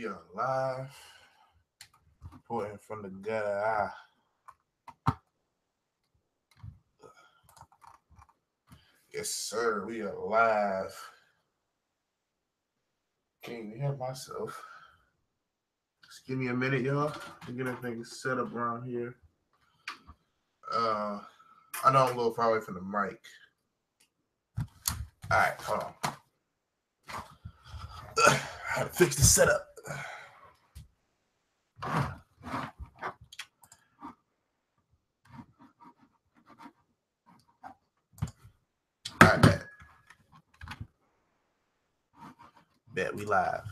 We are live. Reporting from the gutter. Yes, sir. We are live. Can't even hear myself. Just give me a minute, y'all, to get everything set up around here. I know I'm a little far away from the mic. All right, hold on. I had to fix the setup. All right, bet we live.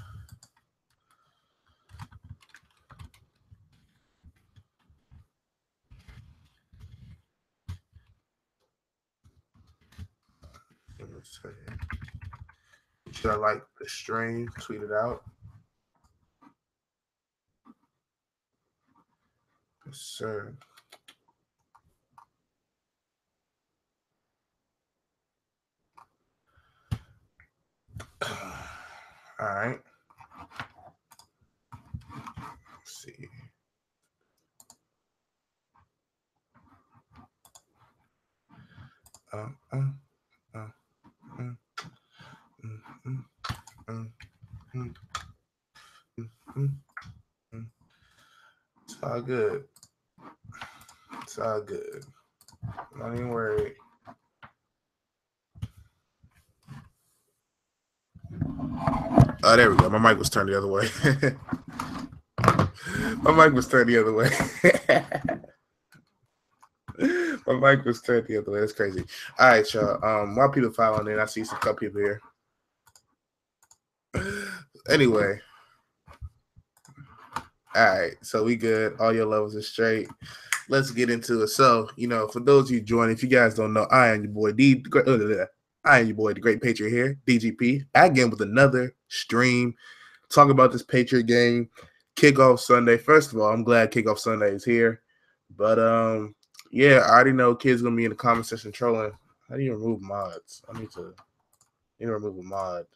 Should I like the stream? Tweet it out. Yes, sir. All right. Let's see. It's all good. It's all good. Don't even worry. Oh, there we go. My mic was turned the other way. My mic was turned the other way. My mic was turned the other way. That's crazy. All right, y'all. While people following in, I see some couple people here. Anyway. All right, so we good. All your levels are straight. Let's get into it. So, for those of you joining, if you guys don't know, I am your boy the Great Patriot here, DGP. Again with another stream. Talk about this Patriot game, kickoff Sunday. First of all, I'm glad kickoff Sunday is here. But yeah, I already know kids gonna be in the comment section trolling. How do you remove mods? I need to remove a mod.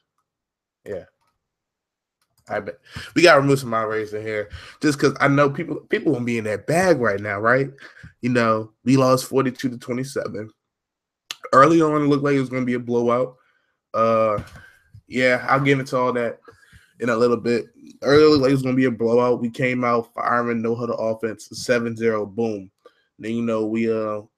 Yeah. I bet we gotta remove some moderators in here just because I know people won't be in that bag right now, right? We lost 42-27. Early on, it looked like it was gonna be a blowout. Yeah, I'll get into all that in a little bit. Early looked like it was gonna be a blowout. We came out firing no huddle offense, 7-0, boom. Then we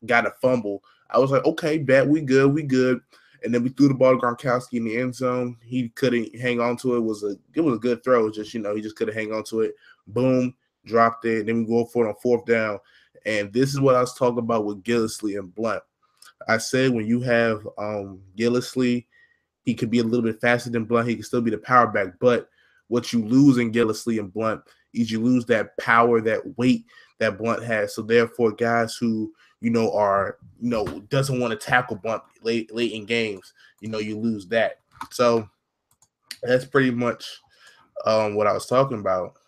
got a fumble. I was like, okay, bet we good. And then we threw the ball to Gronkowski in the end zone. He couldn't hang on to it. It was a good throw. Just he just couldn't hang on to it. Boom, dropped it. Then we go for it on fourth down. And this is what I was talking about with Gillislee and Blunt. I said when you have Gillislee, he could be a little bit faster than Blunt. He could still be the power back. But what you lose in Gillislee and Blunt is you lose that power, that weight that Blunt has. So therefore, guys who are doesn't want to tackle Blunt late in games, you lose that. So that's pretty much what I was talking about.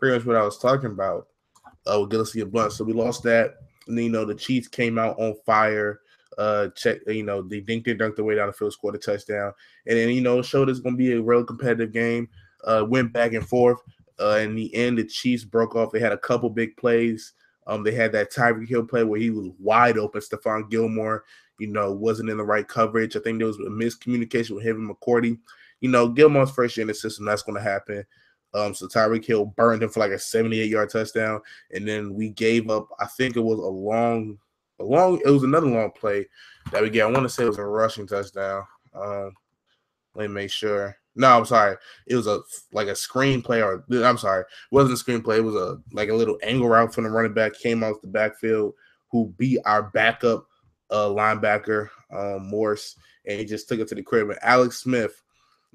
With Gillislee and Blunt. So we lost that. And then, the Chiefs came out on fire. They dinked and dunked their way down the field, scored a touchdown. And then, it showed it's going to be a real competitive game. Went back and forth. In the end, the Chiefs broke off. They had a couple big plays. They had that Tyreek Hill play where he was wide open. Stephon Gilmore, wasn't in the right coverage. I think there was a miscommunication with him and McCourty. Gilmore's first year in the system, that's going to happen. So Tyreek Hill burned him for like a 78-yard touchdown. And then we gave up, I think it was it was another long play that we get. I want to say it was a rushing touchdown. Let me make sure. No, I'm sorry. It was a screenplay, or I'm sorry, it wasn't a screenplay. It was a little angle route from the running back, came out the backfield, who beat our backup linebacker, Morse, and he just took it to the crib. And Alex Smith,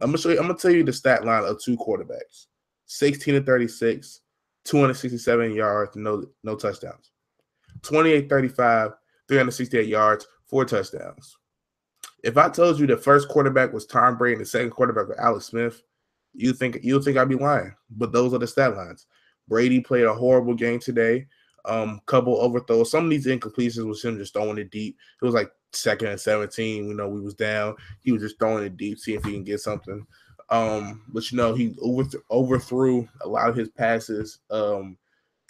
I'm gonna tell you the stat line of two quarterbacks: 16-36, 267 yards, no touchdowns. 28-35, 368 yards, 4 touchdowns. If I told you the first quarterback was Tom Brady and the second quarterback was Alex Smith, you'll think I'd be lying. But those are the stat lines. Brady played a horrible game today. Couple overthrows. Some of these incompletions was him just throwing it deep. It was like 2nd and 17. We was down. He was just throwing it deep, see if he can get something. But he overthrew a lot of his passes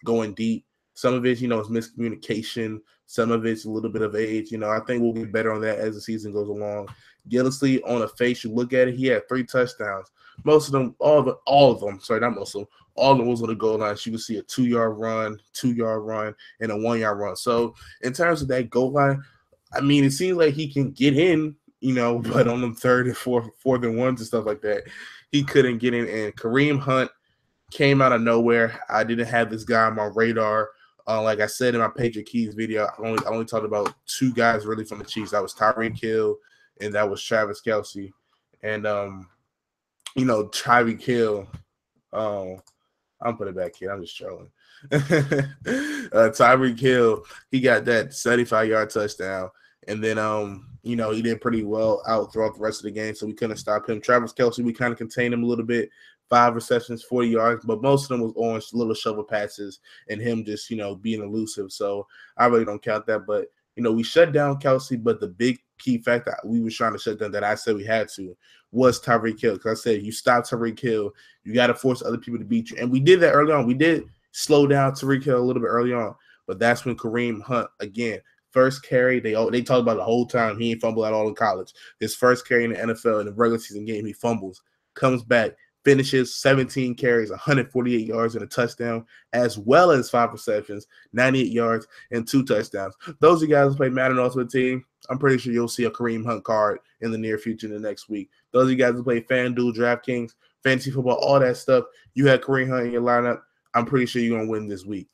going deep. Some of it, is miscommunication. Some of it's a little bit of age. I think we'll get better on that as the season goes along. Gillislee, on a face, you look at it, he had 3 touchdowns. Most of them, all of them, sorry, not most of them, all of them was on the goal line. So you can see a 2-yard run, 2-yard run, and a 1-yard run. So in terms of that goal line, I mean, it seems like he can get in, but on them 3rd and 4th and 1s and stuff like that, he couldn't get in. And Kareem Hunt came out of nowhere. I didn't have this guy on my radar. Like I said in my Patriot Keys video, I only talked about 2 guys really from the Chiefs. That was Tyreek Hill and that was Travis Kelce. And Tyreek Hill, I'm putting it back here. I'm just trolling. Tyreek Hill, he got that 75-yard touchdown. And then, he did pretty well out throughout the rest of the game, so we couldn't stop him. Travis Kelce, we kind of contained him a little bit. 5 receptions, 40 yards, but most of them was on little shovel passes and him just, being elusive. So I really don't count that. But, we shut down Kelce, but the big key factor we was trying to shut down that I said we had to was Tyreek Hill. Because I said, you stop Tyreek Hill, you got to force other people to beat you. And we did that early on. We did slow down Tyreek Hill a little bit early on. But that's when Kareem Hunt, again, first carry, they talked about the whole time he ain't fumbled at all in college. His first carry in the NFL in the regular season game, he fumbles, comes back, finishes 17 carries, 148 yards and a touchdown, as well as 5 receptions, 98 yards, and 2 touchdowns. Those are guys who play Madden Ultimate Team. I'm pretty sure you'll see a Kareem Hunt card in the near future in the next week. Those are guys who play FanDuel, DraftKings, Fantasy Football, all that stuff. You had Kareem Hunt in your lineup. I'm pretty sure you're going to win this week.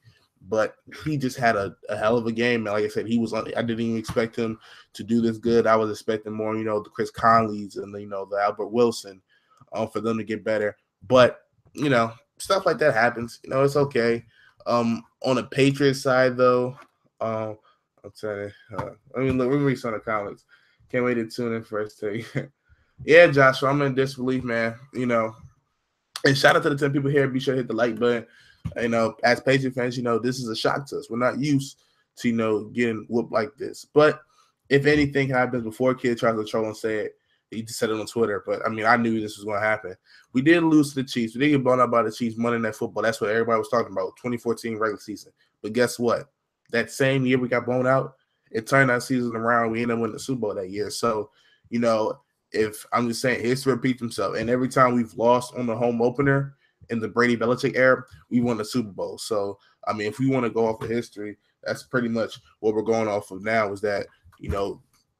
But he just had a hell of a game. And like I said, I didn't even expect him to do this good. I was expecting more, the Chris Conleys and, the Albert Wilson for them to get better. But, stuff like that happens. It's okay. On the Patriots side, though, I'm telling you, let me read some of the comments. Can't wait to tune in first take. Yeah, Joshua, I'm in disbelief, man. And shout out to the 10 people here. Be sure to hit the like button. As Patriot fans, this is a shock to us. We're not used to, getting whooped like this. But if anything happens before Kid tries to troll and say it, he just said it on Twitter. But, I mean, I knew this was going to happen. We did lose to the Chiefs. We did get blown out by the Chiefs Monday Night Football. That's what everybody was talking about, 2014 regular season. But guess what? That same year we got blown out, it turned that season around. We ended up winning the Super Bowl that year. So, if I'm just saying, history repeats himself. And every time we've lost on the home opener in the Brady Belichick era, we won the Super Bowl. So, I mean, if we want to go off of history, that's pretty much what we're going off of now is that,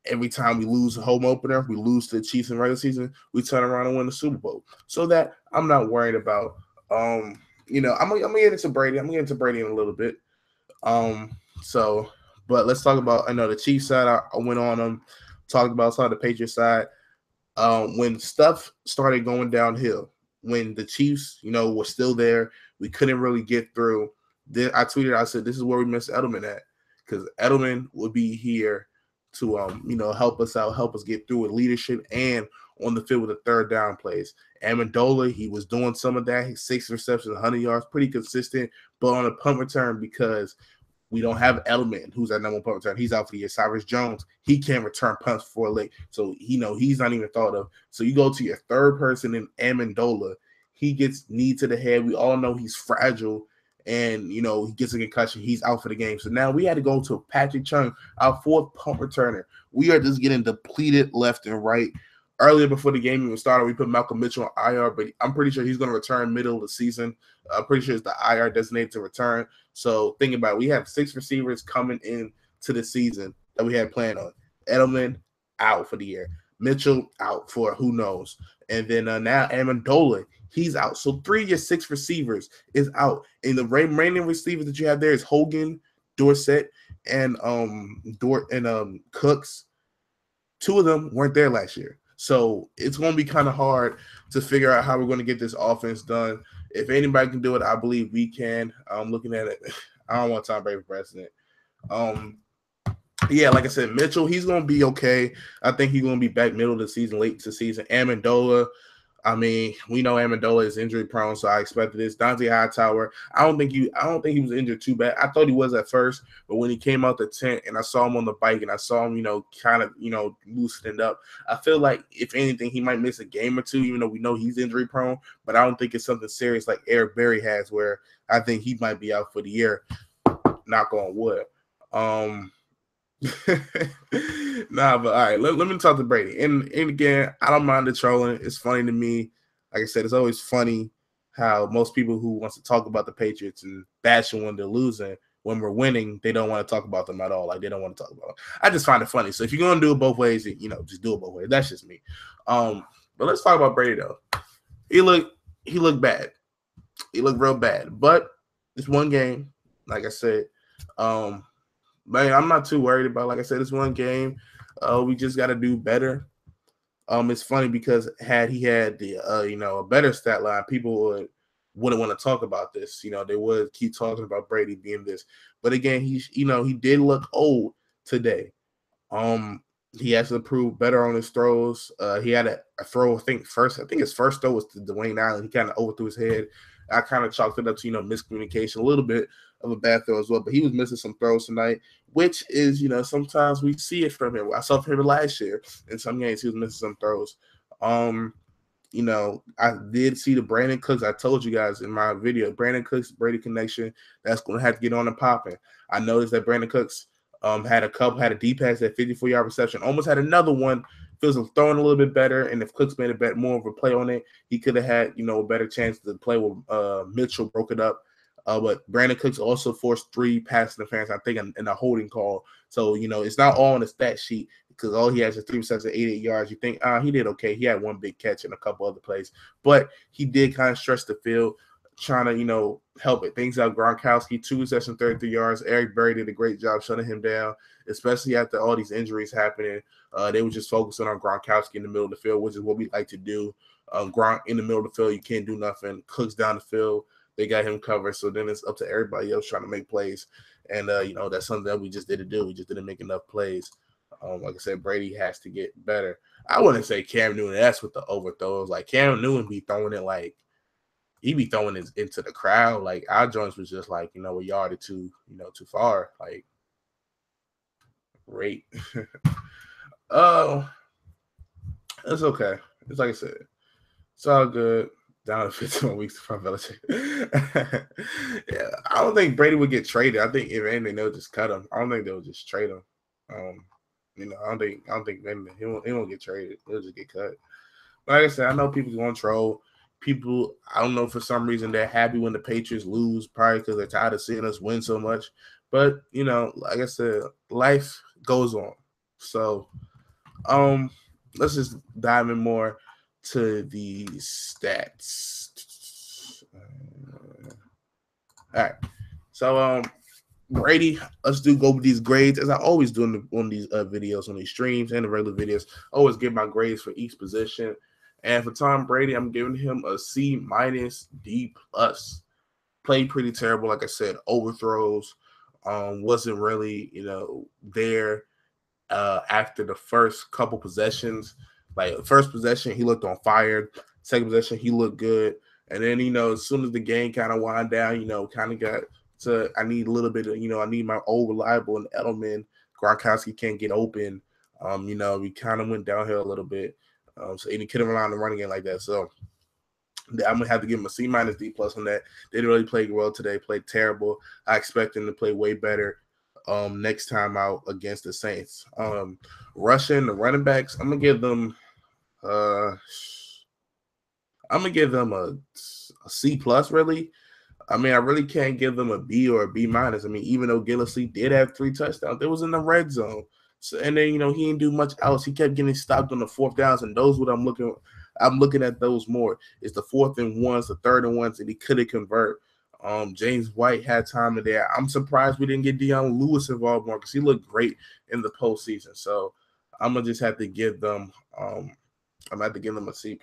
every time we lose a home opener, we lose to the Chiefs in regular season, we turn around and win the Super Bowl. So that I'm not worried about. I'm gonna get into Brady. I'm gonna get into Brady in a little bit. But let's talk about the Chiefs side. I went on them, talked about some of the Patriots side. When stuff started going downhill, when the Chiefs, were still there, we couldn't really get through. Then I tweeted, I said, this is where we miss Edelman at, because Edelman would be here to help us out, help us get through with leadership and on the field with the third down plays. Amendola, he was doing some of that. He's 6 receptions, 100 yards, pretty consistent. But on a punt return, because we don't have Edelman, who's our number 1 punt return, he's out for the year. Cyrus Jones, he can't return punts for a late. So, he's not even thought of. So you go to your third person in Amendola. He gets knee to the head. We all know he's fragile. And, he gets a concussion. He's out for the game. So now we had to go to Patrick Chung, our 4th punt returner. We are just getting depleted left and right. Earlier before the game even started, we put Malcolm Mitchell on IR, but I'm pretty sure he's going to return middle of the season. I'm pretty sure it's the IR designated to return. So think about it. We have 6 receivers coming in to the season that we had planned on. Edelman out for the year. Mitchell out for who knows. And then now Amendola, he's out. So 3 of your 6 receivers is out. And the remaining receivers that you have there is Hogan, Dorsett, and Cooks. 2 of them weren't there last year. So it's going to be kind of hard to figure out how we're going to get this offense done. If anybody can do it, I believe we can. I'm looking at it. I don't want Tom Brady for president. Yeah, like I said, Mitchell, he's going to be okay. I think he's going to be back middle of the season, late to season. Amendola, I mean, we know Amendola is injury prone, so I expected this. Dante Hightower, I don't think he was injured too bad. I thought he was at first, but when he came out the tent and I saw him on the bike and I saw him, kind of, loosening up, I feel like if anything, he might miss a game or two, even though we know he's injury prone. But I don't think it's something serious like Eric Berry has, where I think he might be out for the year. Knock on wood. Nah, but all right, let me talk to Brady. And again, I don't mind the trolling. It's funny to me. Like I said, it's always funny how most people who wants to talk about the Patriots and bash them when they're losing, when we're winning, they don't want to talk about them at all. Like they don't want to talk about them. I just find it funny. So if you're gonna do it both ways, just do it both ways. That's just me. But let's talk about Brady though. He looked bad. He looked real bad. But it's one game. Like I said, man, I'm not too worried about. Like I said, it's one game. We just got to do better. It's funny because had he had the a better stat line, people wouldn't want to talk about this. They would keep talking about Brady being this. But again, he did look old today. He has to prove better on his throws. He had a throw, I think his first throw was to Dwayne Allen. He kind of overthrew his head. I kind of chalked it up to, miscommunication, a little bit of a bad throw as well. But he was missing some throws tonight, which is, sometimes we see it from him. I saw it from him last year. In some games, he was missing some throws. I did see the Brandon Cooks. I told you guys in my video, Brandon Cooks, Brady connection, that's going to have to get on and popping. I noticed that Brandon Cooks had a deep pass at 54-yard reception, almost had another one. Feels him throwing a little bit better, and if Cooks made a bit more of a play on it, he could have had a better chance to play with Mitchell broke it up. But Brandon Cooks also forced 3 pass interference, I think, in a holding call. So it's not all on the stat sheet because all he has is 3 receptions, 88 yards. You think he did okay. He had one big catch and a couple other plays, but he did kind of stretch the field, trying to help it things out. Gronkowski 2 receptions, 33 yards. Eric Berry did a great job shutting him down, especially after all these injuries happening. They were just focusing on Gronkowski in the middle of the field, which is what we like to do. Gronk in the middle of the field, you can't do nothing. Cooks down the field, they got him covered. So then it's up to everybody else trying to make plays. And, that's something that we just didn't do. We just didn't make enough plays. Like I said, Brady has to get better. I wouldn't say Cam Newton. That's with the overthrows. Like Cam Newton be throwing it like he be throwing it into the crowd. Like our joints was just like a yard or two, too far. Like great. Oh, it's okay. It's like I said, it's all good. Down to 15 weeks from Belichick. Yeah, I don't think Brady would get traded. I think if anything, they'll just cut him. I don't think they'll just trade him. I don't think he won't get traded. He'll just get cut. But like I said, I know people's gonna troll. People, I don't know, for some reason they're happy when the Patriots lose, probably because they're tired of seeing us win so much. But like I said, life goes on. So, let's just dive in more to the stats. All right. So, Brady, let's go with these grades as I always do on these videos, on these streams and the regular videos. I always give my grades for each position. And for Tom Brady, I'm giving him a C-, D+. Played pretty terrible, like I said, overthrows. Wasn't really, there after the first couple possessions. Like first possession, he looked on fire. Second possession, he looked good. And then, as soon as the game kind of wound down, kind of got to, I need a little bit of, I need my old reliable and Edelman. Gronkowski can't get open. We kind of went downhill a little bit. So he couldn't rely on the running game like that. So I'm gonna have to give him a C-, D+ on that. They didn't really play well today. Played terrible. I expect them to play way better next time out against the Saints. Rushing the running backs, I'm gonna give them a C+. Really. I mean, I really can't give them a B or a B-. I mean, even though Gillislee did have 3 touchdowns, it was in the red zone. So, and then, he didn't do much else. He kept getting stopped on the 4th downs, and those what I'm looking at those more. It's the 4th and 1s, the 3rd and 1s that he couldn't convert. James White had time in there. I'm surprised we didn't get Deion Lewis involved more because he looked great in the postseason. So I'm gonna just have to give them. I'm gonna have to give them a C+.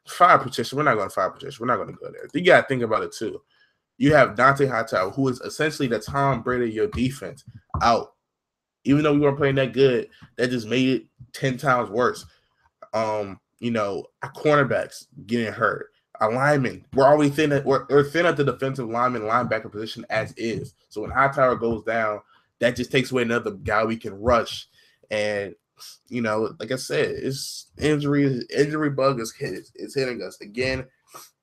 Fire Patricia. We're not going to fire Patricia. We're not going to go there. You got to think about it too. You have Dante Hightower, who is essentially the Tom Brady of your defense, out. Even though we weren't playing that good, that just made it 10 times worse. our cornerbacks getting hurt. Our linemen, we're already thin. We're thin at the defensive lineman linebacker position as is. So when Hightower goes down, that just takes away another guy we can rush. And like I said, it's injury bug is hitting us again.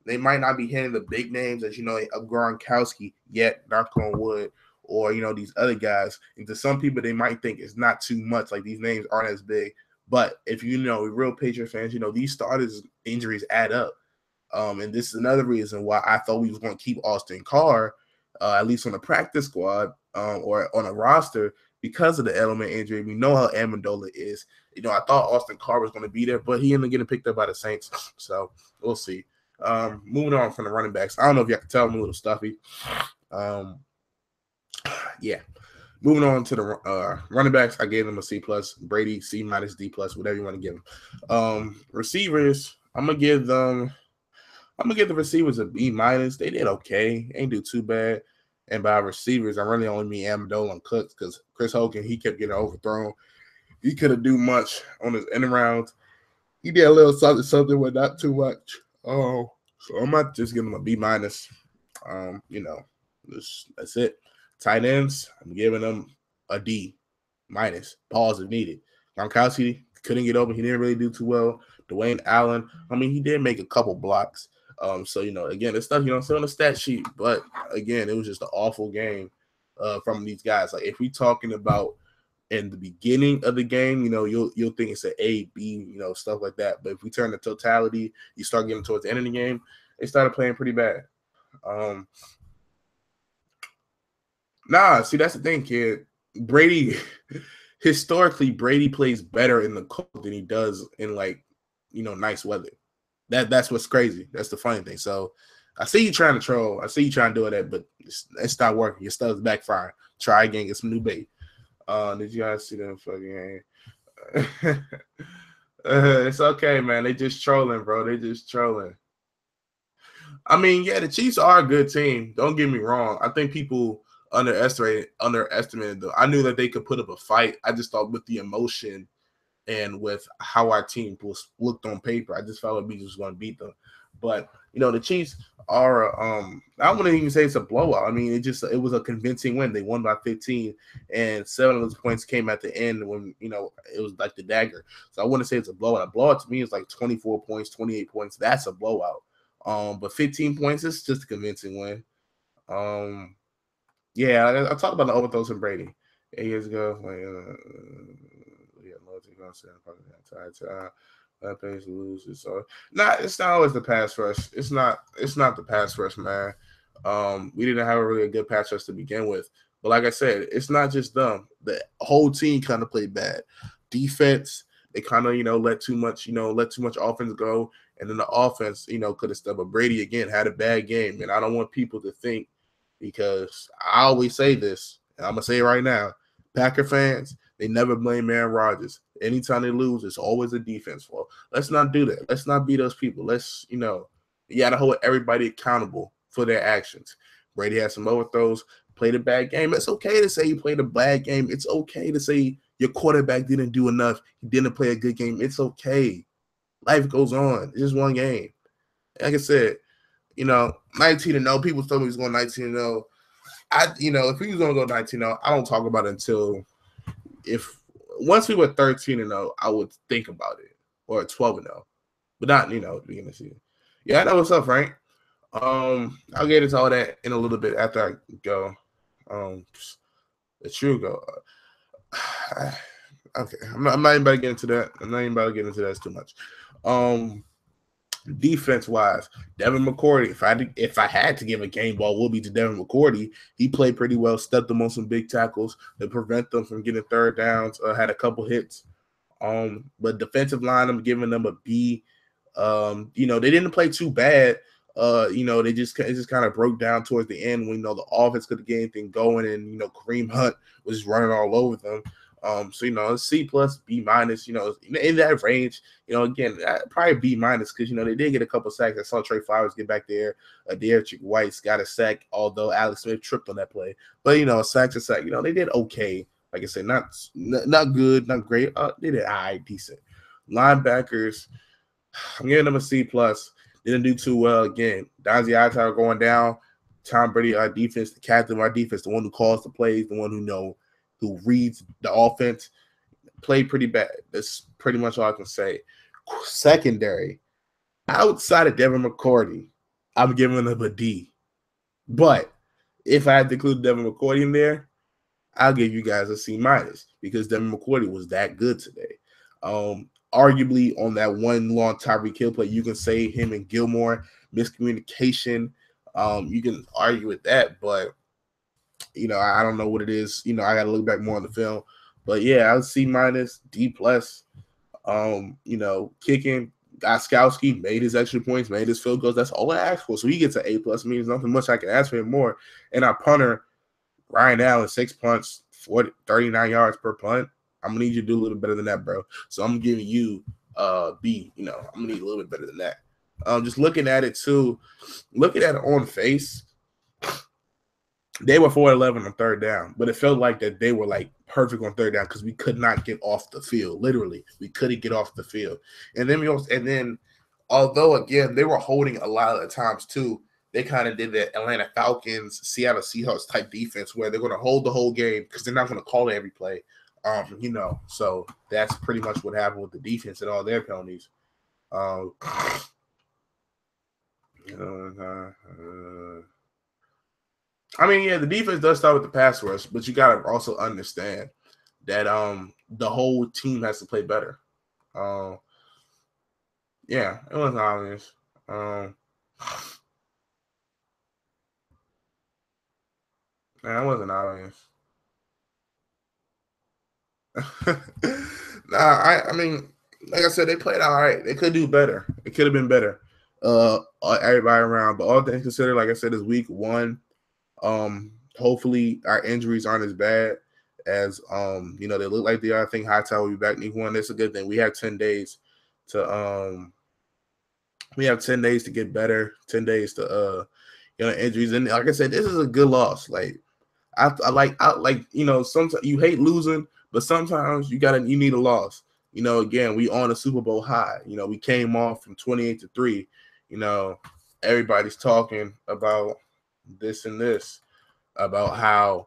They might not be hitting the big names as a Gronkowski yet, knock on wood, or these other guys. And to some people, they might think it's not too much. Like these names aren't as big. But if real Patriot fans, these starters injuries add up. And this is another reason why I thought we was going to keep Austin Carr, at least on the practice squad or on a roster because of the element injury. We know how Amendola is. I thought Austin Carr was going to be there, but he ended up getting picked up by the Saints. So we'll see. Moving on from the running backs. I don't know if you can tell I'm a little stuffy. Yeah. Moving on to the running backs, I gave them a C+, Brady, C-, D+, whatever you want to give them. Receivers, I'm gonna give the receivers a B-. They did okay. Ain't do too bad. And by receivers, I really only mean Amendola and Cooks because Chris Hogan, he kept getting overthrown. He couldn't do much on his end rounds. He did a little something, but not too much. So I might just give him a B-. That's it. Tight ends, I'm giving them a D-. Pause if needed. Gronkowski couldn't get open. He didn't really do too well. Dwayne Allen, he did make a couple blocks. So again, it's stuff still on the stat sheet, but again, it was just an awful game from these guys. Like if we're talking about in the beginning of the game, you'll think it's an A, B, stuff like that. But if we turn the totality, you start getting towards the end of the game, they started playing pretty bad. See, that's the thing, kid. Brady, historically, Brady plays better in the cold than he does in nice weather. That's what's crazy. That's the funny thing. So I see you trying to troll. I see you trying to do that, but it's not working. Your stuff's backfiring. Try again, get some new bait. Did you guys see that fucking game? It's okay, man. They just trolling, bro. They just trolling. The Chiefs are a good team. Don't get me wrong. I think people underestimated them. I knew that they could put up a fight. I just thought with the emotion and with how our team looked on paper, I just felt like we was going to beat them. But the Chiefs are I wouldn't even say it's a blowout. It was a convincing win. They won by 15, and 7 of those points came at the end when it was like the dagger. So I wouldn't say it's a blowout. A blowout to me is like 24 points, 28 points. That's a blowout. But 15 points is just a convincing win. Yeah, I talked about the overthrows from Brady 8 years ago. Page loses. So it's not always the pass rush. It's not the pass rush, man. We didn't have a really good pass rush to begin with. But like I said, it's not just them. The whole team kind of played bad. Defense, they kind of, let too much offense go. And then the offense, could have stepped. But Brady again had a bad game. And I don't want people to think, because I always say this, and I'm gonna say it right now, Packer fans, they never blame Aaron Rodgers. Anytime they lose, it's always a defense fault. Let's not do that. Let's not be those people. Let's, you gotta hold everybody accountable for their actions. Brady had some overthrows, played a bad game. It's okay to say you played a bad game. It's okay to say your quarterback didn't do enough. He didn't play a good game. It's okay. Life goes on. It's just one game. Like I said, 19-0. People told me he was going 19-0. If he was going to go 19-0, I don't talk about it until once we were 13-0, I would think about it, or 12-0, but not at the beginning of the season. Yeah, I know what's up, Frank. I'll get into all that in a little bit after I go. The true go. Okay, I'm not even about to get into that. I'm not even about to get into that too much. Defense wise, Devin McCourty. If I had to give a game ball, would be to Devin McCourty. He played pretty well, stepped them on some big tackles to prevent them from getting third downs. Had a couple hits. But defensive line, I'm giving them a B. They didn't play too bad. It just kind of broke down towards the end when the offense couldn't get anything going, and Kareem Hunt was running all over them. C+, B-, in that range. Again, probably B- because they did get a couple sacks. I saw Trey Flowers get back there. Derek White's got a sack, although Alex Smith tripped on that play. But a sack's a sack. They did okay. Like I said, not good, not great. They did all right, decent. Linebackers, I'm giving them a C plus. Didn't do too well again. Donzie Hightower going down. Tom Brady, our defense, the captain of our defense, the one who calls the plays, the one who reads the offense, played pretty bad. That's pretty much all I can say. Secondary, outside of Devin McCourty, I'm giving them a D. But if I had to include Devin McCourty in there, I'll give you guys a C minus because Devin McCourty was that good today. Arguably on that one long Tyreek Hill play, you can say him and Gilmore miscommunication. You can argue with that, but I don't know what it is. I got to look back more on the film. But yeah, I'll C minus, D plus. Kicking. Goskowski made his extra points, made his field goals. That's all I asked for. So he gets an A plus. Means nothing much I can ask for him more. And our punter, Ryan Allen, 6 punts, 39 yards per punt. I'm gonna need you to do a little better than that, bro. So I'm giving you B. I'm gonna need a little bit better than that. Just looking at it too, looking at it on face, they were 4-11 on third down, but it felt like that they were like perfect on third down because we could not get off the field. Literally, we couldn't get off the field. And then although again they were holding a lot of the times too, they kind of did the Atlanta Falcons, Seattle Seahawks type defense where they're going to hold the whole game because they're not going to call every play. So that's pretty much what happened with the defense and all their penalties. The defense does start with the pass rush, but you got to also understand that the whole team has to play better. Yeah, it wasn't obvious. It wasn't obvious. I mean, like I said, they played all right. They could do better. It could have been better. Everybody around, but all things considered, like I said, is week 1. Hopefully our injuries aren't as bad as they look like they are. I think Hightower will be back week 1. That's a good thing. We have 10 days to get better, 10 days to injuries. And like I said, this is a good loss. Like I like sometimes you hate losing, but sometimes you need a loss. Again, we on a Super Bowl high. We came off from 28-3. Everybody's talking about this and this, about how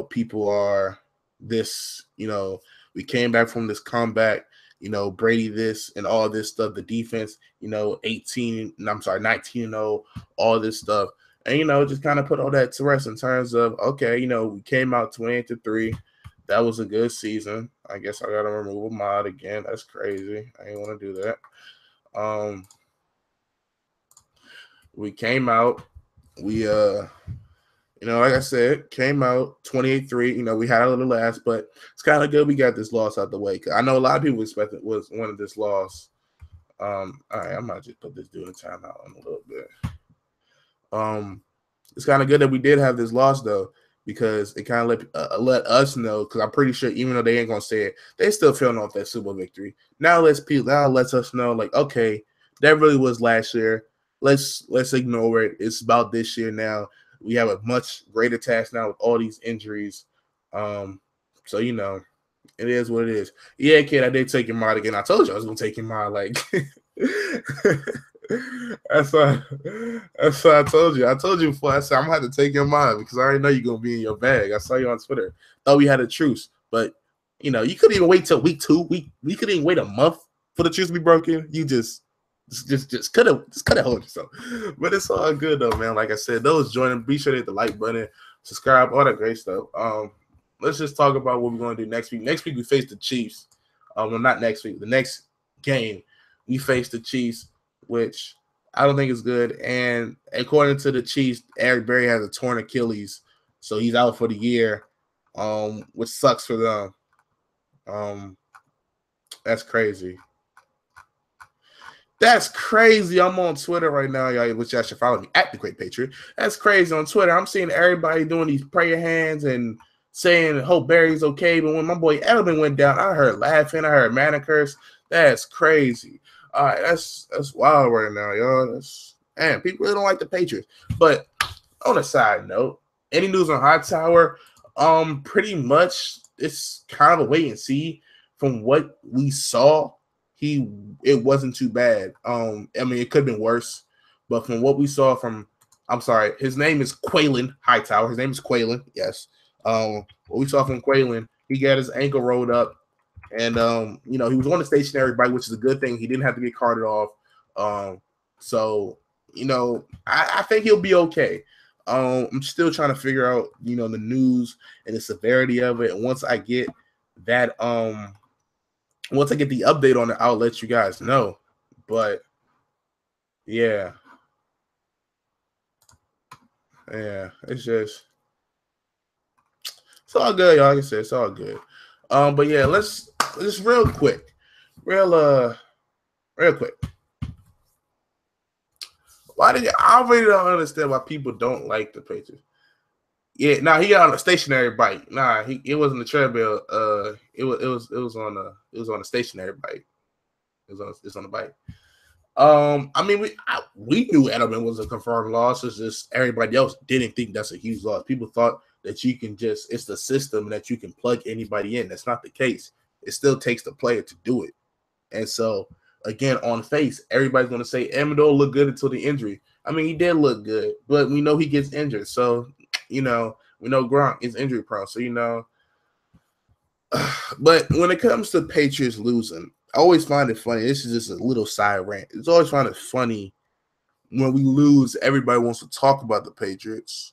people are this. We came back from this comeback. Brady this and all this stuff. The defense, 19-0, all this stuff. And, just kind of put all that to rest in terms of, okay, we came out 28-3. That was a good season. I guess I got to remove a mod again. That's crazy. I didn't want to do that. We came out. We, like I said, came out 28-3. We had a little last, but it's kind of good we got this loss out the way. I know a lot of people expected wanted this loss. All right, I might just put this dude in timeout in a little bit. It's kind of good that we did have this loss though, because it kind of let us know. Because I'm pretty sure, even though they ain't gonna say it, they still feeling off that Super Bowl victory. Now lets us know, like, okay, that really was last year. Let's ignore it. It's about this year now. We have a much greater task now with all these injuries. So it is what it is. Yeah, kid, I did take your mod again. I told you I was gonna take your mod. Like, that's why I told you. I told you before. I said I'm gonna have to take your mod because I already know you're gonna be in your bag. I saw you on Twitter. Thought we had a truce, but you couldn't even wait till week 2. We couldn't even wait a month for the truce to be broken. You just could have hold yourself. But it's all good though, man. Like I said, those joining, be sure to hit the like button, subscribe, all that great stuff. Let's just talk about what we're going to do next week. Next week we face the Chiefs. Well, not next week. The next game we face the Chiefs, which I don't think is good. And according to the Chiefs, Eric Berry has a torn Achilles, so he's out for the year, which sucks for them. That's crazy. That's crazy. I'm on Twitter right now, y'all, which y'all should follow me at The Great Patriot. That's crazy on Twitter. I'm seeing everybody doing these prayer hands and saying, hope Barry's okay. But when my boy Edelman went down, I heard laughing. I heard manicures. That's crazy. All right, that's wild right now, y'all. People really don't like the Patriots. But on a side note, any news on Hightower? Pretty much it's kind of a wait and see from what we saw it wasn't too bad. I mean, it could have been worse, but from what we saw from, I'm sorry, his name is Quaylen Hightower. His name is Quaylen. Yes. What we saw from Quaylen, he got his ankle rolled up, and he was on the stationary bike, which is a good thing. He didn't have to get carted off. So I think he'll be okay. I'm still trying to figure out, the news and the severity of it. And once I get that, once I get the update on it, I'll let you guys know. But yeah, it's all good, y'all. Like I said, it's all good. But yeah, let's just real quick. Real quick. I really don't understand why people don't like the Patriots. Yeah, he got on a stationary bike. It wasn't a treadmill. It was on a stationary bike. It's on a bike. I mean, we knew Edelman was a confirmed loss. It's just everybody else didn't think that's a huge loss. People thought that you can it's the system that you can plug anybody in. That's not the case. It still takes the player to do it. And so, again, on face, everybody's going to say Amendola looked good until the injury. I mean, he did look good, but we know he gets injured. So, we know Gronk is injury prone. So, but when it comes to Patriots losing, I always find it funny. This is just a little side rant. It's always find it funny when we lose, everybody wants to talk about the Patriots.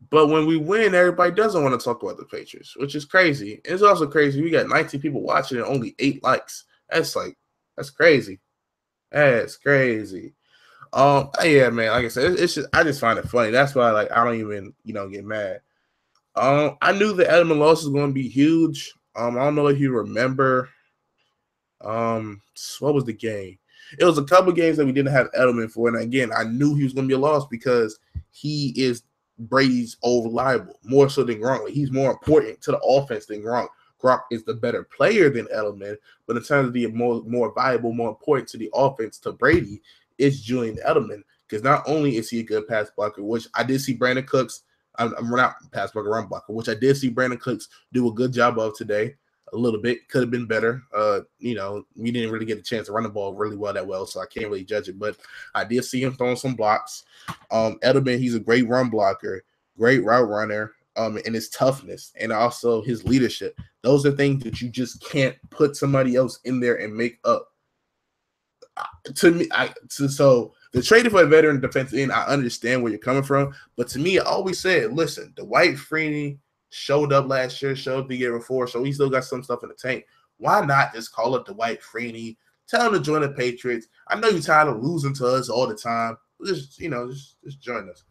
But when we win, everybody doesn't want to talk about the Patriots, which is crazy. It's also crazy. We got 19 people watching and only 8 likes. That's crazy. That's crazy. Yeah, man. Like I said, it's just I just find it funny. That's why I don't even get mad. I knew the Edelman loss was going to be huge. I don't know if you remember. What was the game? It was a couple games that we didn't have Edelman for, and again, I knew he was going to be a loss because he is Brady's reliable more so than Gronk. He's more important to the offense than Gronk. Gronk is the better player than Edelman, but in terms of the more viable, more important to the offense to Brady is Julian Edelman, because not only is he a good pass blocker, which I did see Brandon Cooks. I'm not pass blocker, run blocker, which I did see Brandon Cooks do a good job of today. A little bit could have been better. We didn't really get a chance to run the ball really that well, so I can't really judge it. But I did see him throwing some blocks. Edelman, he's a great run blocker, great route runner, and his toughness and also his leadership. Those are things that you just can't put somebody else in there and make up. So the trading for a veteran defensive end, I understand where you're coming from, but to me, I always said, listen, Dwight Freeney showed up last year, showed up the year before, so he still got some stuff in the tank. Why not just call up Dwight Freeney, tell him to join the Patriots? I know you're tired of losing to us all the time. Just join us.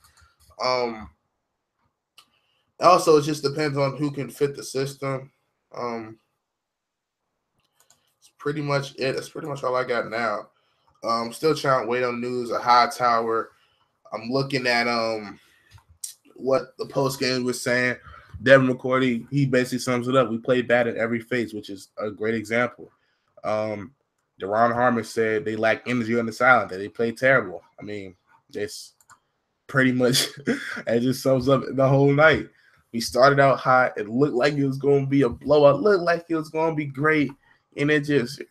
Also, it just depends on who can fit the system. It's pretty much it. That's pretty much all I got now. Still trying to wait on news. A Hightower. I'm looking at what the post game was saying. Devin McCourty, he basically sums it up. We played bad in every phase, which is a great example. Deron Harmon said they lack energy on the sideline, that they played terrible. I mean, it's pretty much it just sums up the whole night. We started out hot. It looked like it was going to be a blowout. It looked like it was going to be great, and it just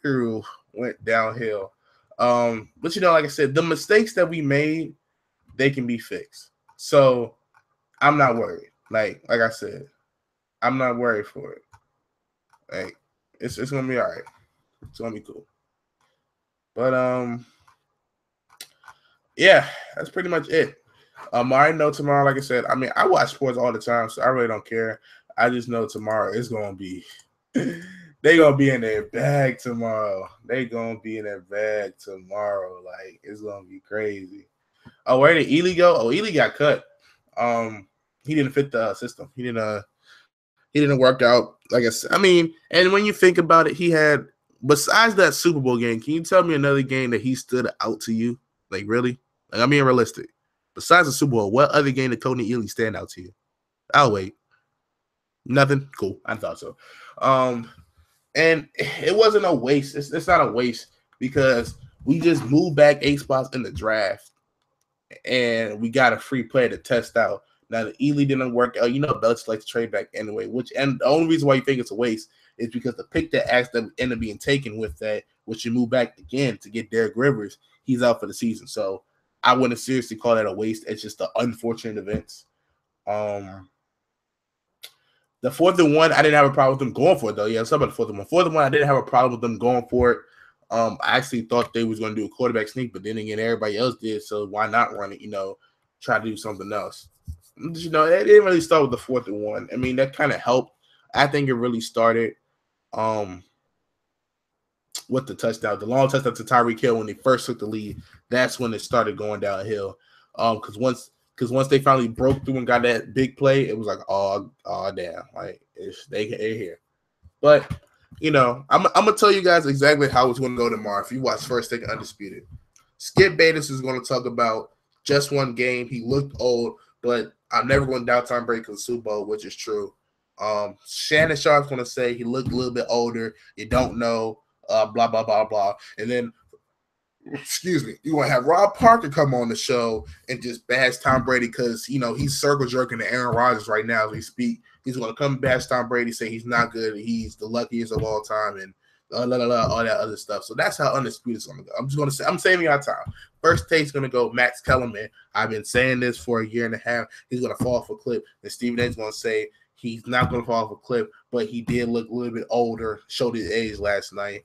went downhill. But like I said, the mistakes that we made, they can be fixed. So I'm not worried. Like I said, I'm not worried for it. Like it's gonna be all right. It's gonna be cool. But yeah, that's pretty much it. I already know tomorrow, like I said, I mean, I watch sports all the time, so I really don't care. I just know tomorrow it's gonna be they gonna be in their bag tomorrow. They gonna be in their bag tomorrow. Like it's gonna be crazy. Oh, where did Ely go? Oh, Ely got cut. He didn't fit the system. He didn't work out. Like I said, I mean, and when you think about it, he had, besides that Super Bowl game, can you tell me another game that he stood out to you? Like really? Like I'm being realistic. Besides the Super Bowl, what other game did Tony Ely stand out to you? I'll wait. Nothing? Cool. I thought so. And it wasn't a waste. It's not a waste because we just moved back 8 spots in the draft and we got a free player to test out. Now, the Ely didn't work out. Belichick likes to trade back anyway, and the only reason why you think it's a waste is because the pick that ended up being taken with that which you move back again to get Derek Rivers, he's out for the season. So I wouldn't seriously call that a waste. It's just the unfortunate events. The 4th and 1, I didn't have a problem with them going for it, though. Yeah, let's talk about the 4th and 1. 4th and 1, I didn't have a problem with them going for it. I actually thought they was going to do a quarterback sneak, but then again, everybody else did, so why not run it, try to do something else. It didn't really start with the 4th and 1. I mean, that kind of helped. I think it really started with the touchdown. The long touchdown to Tyreek Hill when they first took the lead, that's when it started going downhill. Because once they finally broke through and got that big play, it was like, oh damn, like they're here. But I'm gonna tell you guys exactly how it's gonna go tomorrow. If you watch First Take Undisputed, Skip Bayless is gonna talk about just one game. He looked old, but I'm never going to doubt Tom Brady because Super Bowl, which is true. Shannon Sharp's gonna say he looked a little bit older. You don't know, blah blah blah blah, and then. Excuse me. You want to have Rob Parker come on the show and just bash Tom Brady because he's circle jerking to Aaron Rodgers right now as we speak. He's going to come bash Tom Brady, say he's not good, and he's the luckiest of all time, and all that other stuff. So that's how Undisputed is going to go. I'm just going to say I'm saving our time. First Take's going to go Max Kellerman. I've been saying this for a year and a half. He's going to fall off a cliff, and Stephen A's going to say he's not going to fall off a cliff, but he did look a little bit older, showed his age last night.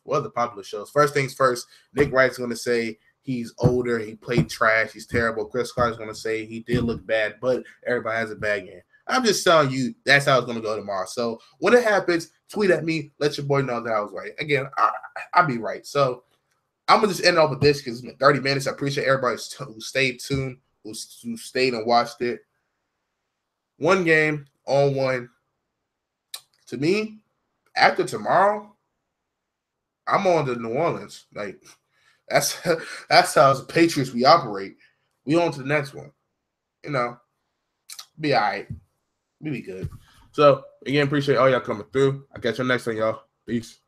What are the popular shows? First things first, Nick Wright's going to say he's older, he played trash, he's terrible. Chris Carter's going to say he did look bad, but everybody has a bad game. I'm just telling you that's how it's going to go tomorrow. So when it happens, tweet at me, let your boy know that I was right. Again, I'll be right. So I'm going to just end off with this because it's been 30 minutes. I appreciate everybody who stayed tuned, who stayed and watched it. One game on one. To me, after tomorrow, I'm on to New Orleans. Like that's how as the Patriots we operate. We on to the next one. Be all right. We be good. So again, appreciate all y'all coming through. I'll catch you next time, y'all. Peace.